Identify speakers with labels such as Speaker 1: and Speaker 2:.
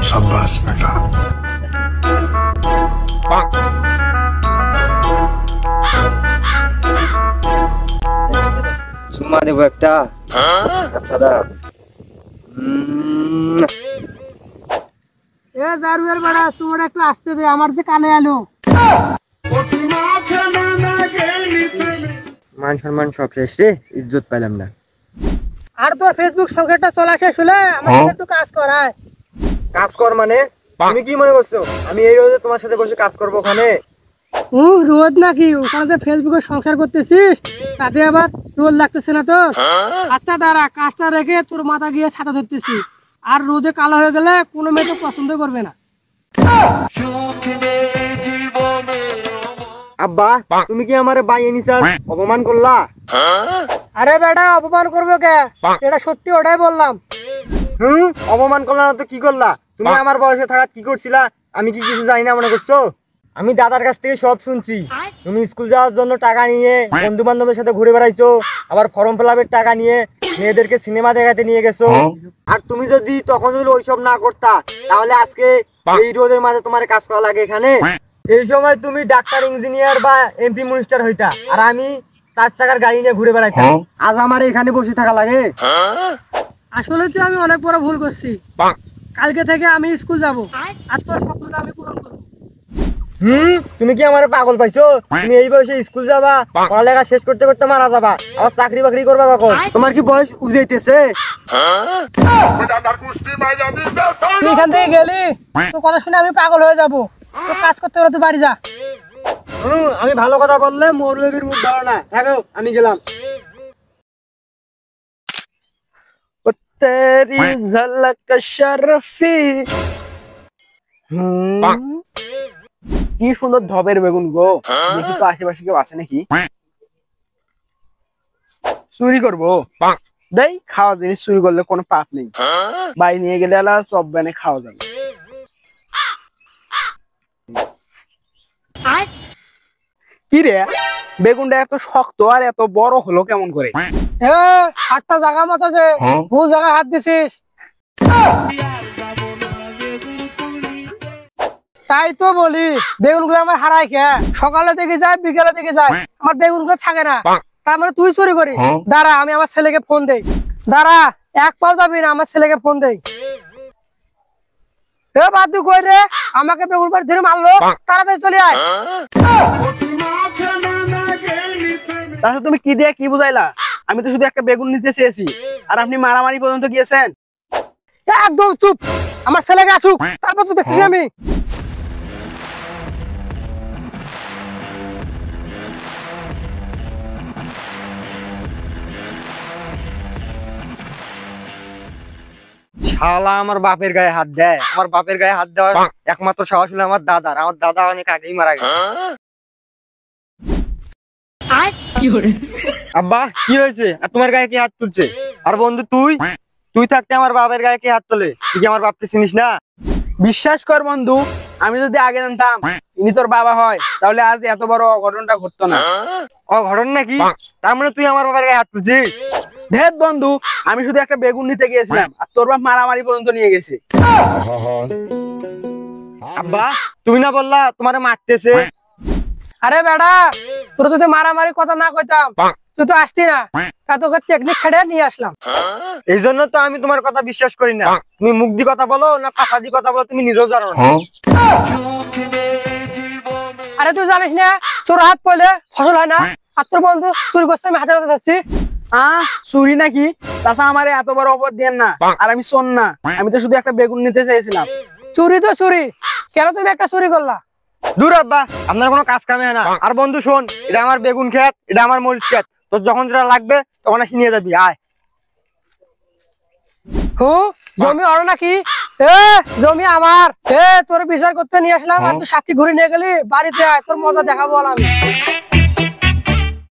Speaker 1: शाबाश बेटा।
Speaker 2: চুম্মা দেবো একটা। আচ্ছা দাঁড়া।
Speaker 3: জারুয়ার বাড়া তোমার একটু আসতে দে, আমার যে কানে এলো।
Speaker 2: মান সম্মান সব শেষ রে, ইজ্জত পেলাম না।
Speaker 3: আর তোর ফেসবুক সংখ্যাটা চলা শেষ হলে আমাকে একটু কাজ করায়।
Speaker 2: কাজ কর মানে? তুমি কি মনে করছো আমি এই রোদে তোমার সাথে বসে কাজ করবো ওখানে?
Speaker 3: রোদ নাকি? ওখানে যে ফেসবুকে সংসার করতেছিস তাতে আবার রোদ লাগতেছে না তোর? আচ্ছা দাঁড়া, কাজটা রেখে তোর মাথা গিয়ে ছাতা ধরতেছি। আর রোদে কালো হয়ে গেলে কোনো মেয়ে তো পছন্দ করবে না।
Speaker 2: আব্বা তুমি কি আমারে বাইয়ে নিছাস, অপমান করলা?
Speaker 3: আরে বেটা, অপমান করবো কে? এটা সত্যি, ওটাই বললাম।
Speaker 2: অপমান করলা না তো কি করলা? তুমি আমার বয়সে থাকাত কি করছিলা? আমি কি কিছু জানি না মনে করছো? আমি দাদার কাছ থেকে সব শুনছি। তুমি স্কুল যাওয়ার জন্য টাকা নিয়ে বন্ধু বান্ধবের সাথে ঘুরে বেড়াইছো, আবার ফর্ম ফিলাপের টাকা নিয়ে মেয়েদেরকে সিনেমা দেখাতে নিয়ে গেছো। আর তুমি যদি তখন যদি ওইসব না করতা তাহলে আজকে এই রোদের মাঝে তোমার কাজ করা লাগে এখানে? এই সময় তুমি ডাক্তার, ইঞ্জিনিয়ার বা এমপি মিনিস্টার হইতা, আর আমি 4 চাকার গাড়ি নিয়ে ঘুরে বেড়াইতাম। আজ আমার এখানে বসে থাকা লাগে?
Speaker 3: আসলে তো আমি অনেক বড় ভুল করছি। কালকে থেকে আমি স্কুল যাব, আর তোর স্বপ্নটা আমি পূরণ করবো।
Speaker 2: তুমি কি আমার পাগল পাইছো? তুমি এই বয়সে স্কুল যাবা, পড়ালেখা শেষ করতে করতে মারা যাবা, আবার চাকরি বাকরি করবা কখন? তোমার কি বয়স উজাইতেছে?
Speaker 3: তুই এখান থেকে গেলি, তোর কথা শুনে আমি পাগল হয়ে যাবো। তোর কাজ করতে হলে তুই বাড়ি যা।
Speaker 2: আমি ভালো কথা বললে মৌলবীর মুখ ধরো না। থাকো, আমি গেলাম। তেরি ঝলক শরফি। কি সুন্দর ধবের বেগুন গো। দেখি তো আশেপাশে কেউ আছে নাকি। চুরি করবো? দেই, খাওয়া জিনিস চুরি করলে কোনো পাপ নেই। বাড়ি নিয়ে গেলে আলা সব বানে খাওয়া যাবে। কি রে, বেগুনটা এত শক্ত আর এত বড় হলো কেমন করে?
Speaker 3: হাতটা জায়গা মতো যে ভুল জায়গায় হাত দিছিস। তাই তো বলি, বেগুন গুলো আমার হারায় খেয়ে। সকালে দেখে যায়, বিকেলে দেখে যায়, আমার বেগুন গুলো থাকে না। তার মানে তুই চুরি করিস? দাঁড়া, আমি আমার ছেলেকে ফোন দেই। দাঁড়া, এক পাও যাবি না, আমার ছেলেকে ফোন দেই। বাদু কই রে, আমাকে বেগুন বাড়ি ধরে মারলো, তাড়াতাড়ি চলে আয়।
Speaker 2: তাহলে তুমি কি দিয়ে কি বুঝাইলা? আমি তো শুধু একটা বেগুন নিতে চেয়েছি, আর আপনি মারামারি পর্যন্ত গিয়েছেন।
Speaker 3: একদম চুপ, আমার ছেলেকে আসুক, তারপর তো দেখছি আমি।
Speaker 2: শালা আমার বাপের গায়ে হাত দেয়। আমার বাপের গায়ে হাত দেওয়ার একমাত্র সাহস হলো আমার দাদার। আমার দাদা অনেক আগেই মারা গেছে। আব্বা কি হয়েছে? আর তোমার গায়ে কি হাত তুলছে? আর বন্ধু তুই থাকতে আমার বাপের গায়ে কি হাত তোলে? তুই কি আমার বাপকে চিনিস না? বিশ্বাস কর বন্ধু, আমি যদি আগে জানতাম ইনি তোর বাবা হয়, তাহলে আজ এত বড় অঘটনটা ঘটতো না। অঘটন নাকি? তার মানে তুই আমার বাবার গায়ে হাত তুলছিস? ধেত বন্ধু, আমি শুধু একটা বেগুন নিতে গিয়েছিলাম, আর তোর বাপ মারামারি পর্যন্ত নিয়ে গেছে। আব্বা তুমি না বললা তোমারে মারতেছে?
Speaker 3: আরে বেড়া, তোর যদি মারামারি কথা না কইতাম তুই তো আসতি না। তা তোকে টেকনিক খেড়ে নিয়ে আসলাম।
Speaker 2: এই জন্য তো আমি তোমার কথা বিশ্বাস করি না। তুমি মুখ দিয়ে কথা বলো না কথা দিয়ে কথা বলো, তুমি নিজেও জানো না।
Speaker 3: আরে তুই জানিস না, চোর হাত পড়লে ফসল হয় না। আর তোর বন্ধু চুরি করছে, আমি হাতে হাতে ধরছি।
Speaker 2: চুরি নাকি? চাচা আমারে এত বড় অপরাধ দেন না। আর আমি শোন না, আমি তো শুধু একটা বেগুন নিতে চাইছিলাম।
Speaker 3: চুরি তো চুরি, কেন তুমি একটা চুরি করলা?
Speaker 2: দূর আব্বা, আপনার কোনো কাজ কামে না। আর বন্ধু শোন, এটা আমার বেগুন ক্ষেত, এটা আমার মরিচ ক্ষেত। তোর যখন যেটা লাগবে তখন আসি নিয়ে যাবি। আয়।
Speaker 3: জমি ওর নাকি? জমি আমার। তোর বিচার করতে নিয়ে আসলাম, আর তুই সাক্ষী ঘুরে নিয়ে গেলি। বাড়িতে আয়, তোর মজা দেখাবো আমি।